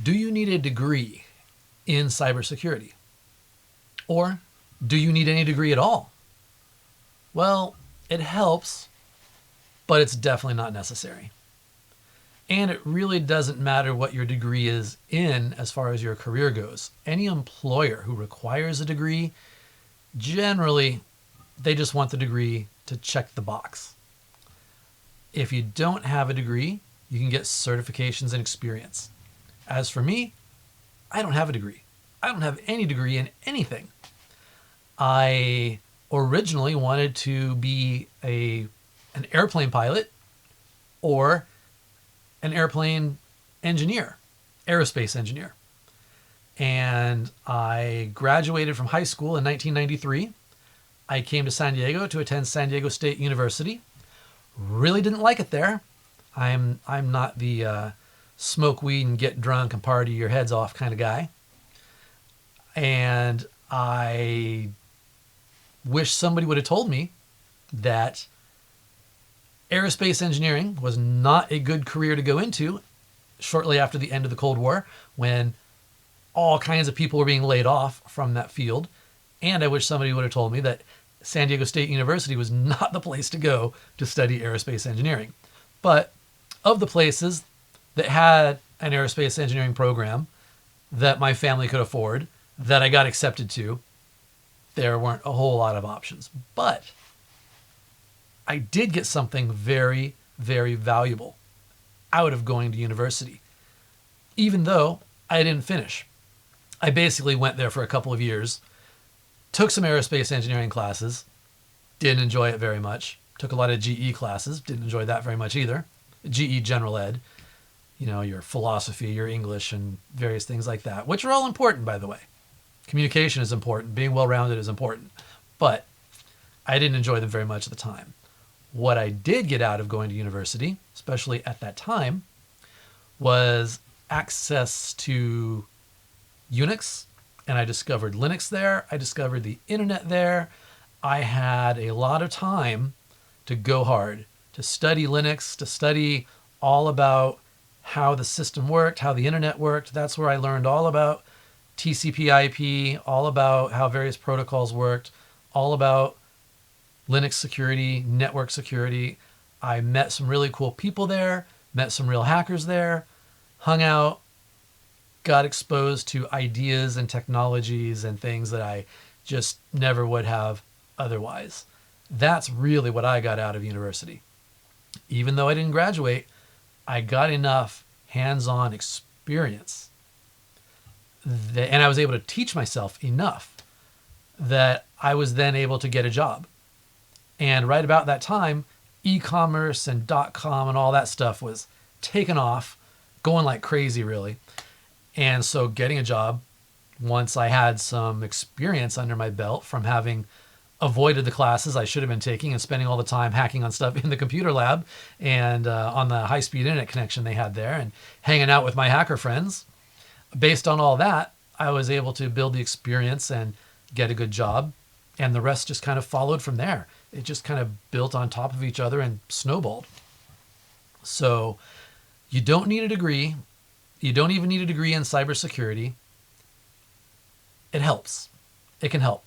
Do you need a degree in cybersecurity? Or do you need any degree at all? Well, it helps, but it's definitely not necessary. And it really doesn't matter what your degree is in as far as your career goes. Any employer who requires a degree, generally, they just want the degree to check the box. If you don't have a degree, you can get certifications and experience. As for me, I don't have a degree. I don't have any degree in anything. I originally wanted to be an airplane pilot or an airplane engineer, aerospace engineer. And I graduated from high school in 1993. I came to San Diego to attend San Diego State University. Really didn't like it there. I'm not the smoke weed and get drunk and party your heads off kind of guy. And I wish somebody would have told me that aerospace engineering was not a good career to go into shortly after the end of the Cold War, when all kinds of people were being laid off from that field. And I wish somebody would have told me that San Diego State University was not the place to go to study aerospace engineering. But of the places that had an aerospace engineering program that my family could afford, that I got accepted to, there weren't a whole lot of options. But I did get something very, very valuable out of going to university, even though I didn't finish. I basically went there for a couple of years, took some aerospace engineering classes, didn't enjoy it very much. Took a lot of GE classes, didn't enjoy that very much either. GE General Ed, your philosophy, your English, and various things like that, which are all important, by the way. Communication is important. Being well-rounded is important. But I didn't enjoy them very much at the time. What I did get out of going to university, especially at that time, was access to Unix, and I discovered Linux there. I discovered the internet there. I had a lot of time to go hard, to study Linux, to study all about how the system worked, how the internet worked. That's where I learned all about TCP/IP, all about how various protocols worked, all about Linux security, network security. I met some really cool people there, met some real hackers there, hung out, got exposed to ideas and technologies and things that I just never would have otherwise. That's really what I got out of university. Even though I didn't graduate, I got enough hands-on experience and I was able to teach myself enough that I was then able to get a job. And right about that time, e-commerce and .com and all that stuff was taken off, going like crazy, really. And so getting a job, once I had some experience under my belt from having avoided the classes I should have been taking and spending all the time hacking on stuff in the computer lab and on the high-speed internet connection they had there and hanging out with my hacker friends, based on all that, I was able to build the experience and get a good job. And the rest just kind of followed from there. It just kind of built on top of each other and snowballed. So you don't need a degree. You don't even need a degree in cybersecurity. It helps. It can help.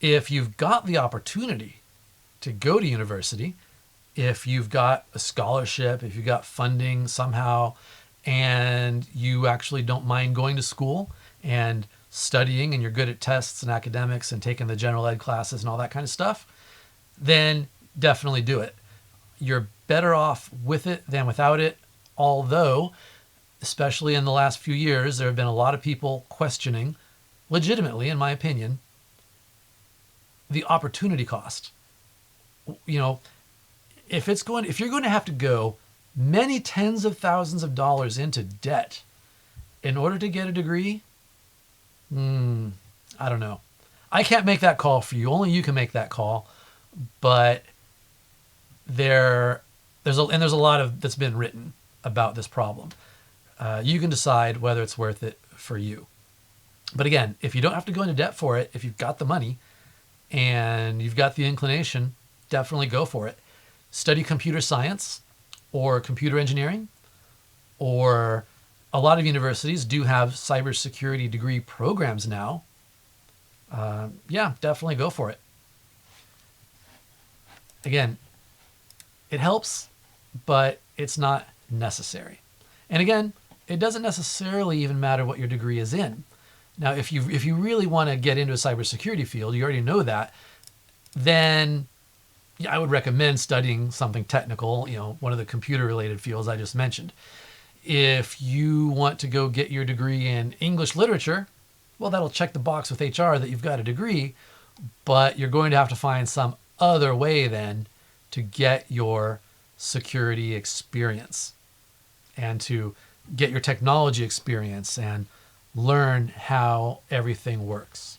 If you've got the opportunity to go to university, if you've got a scholarship, if you've got funding somehow, and you actually don't mind going to school and studying and you're good at tests and academics and taking the general ed classes and all that kind of stuff, then definitely do it. You're better off with it than without it, although, especially in the last few years, there have been a lot of people questioning, legitimately, in my opinion, the opportunity cost. If you're going to have to go many tens of thousands of dollars into debt in order to get a degree, I don't know. I can't make that call for you. Only you can make that call. But there's a lot of that's been written about this problem. You can decide whether it's worth it for you. But again, if you don't have to go into debt for it, if you've got the money and you've got the inclination, definitely go for it. Study computer science or computer engineering or A lot of universities do have cybersecurity degree programs now. Yeah, definitely go for it. Again, it helps, but it's not necessary. And again, it doesn't necessarily even matter what your degree is in. Now, if you really want to get into a cybersecurity field, you already know that, then yeah, I would recommend studying something technical, one of the computer related fields I just mentioned. If you want to go get your degree in English literature, well, that'll check the box with HR that you've got a degree, but you're going to have to find some other way then to get your security experience and to get your technology experience and learn how everything works.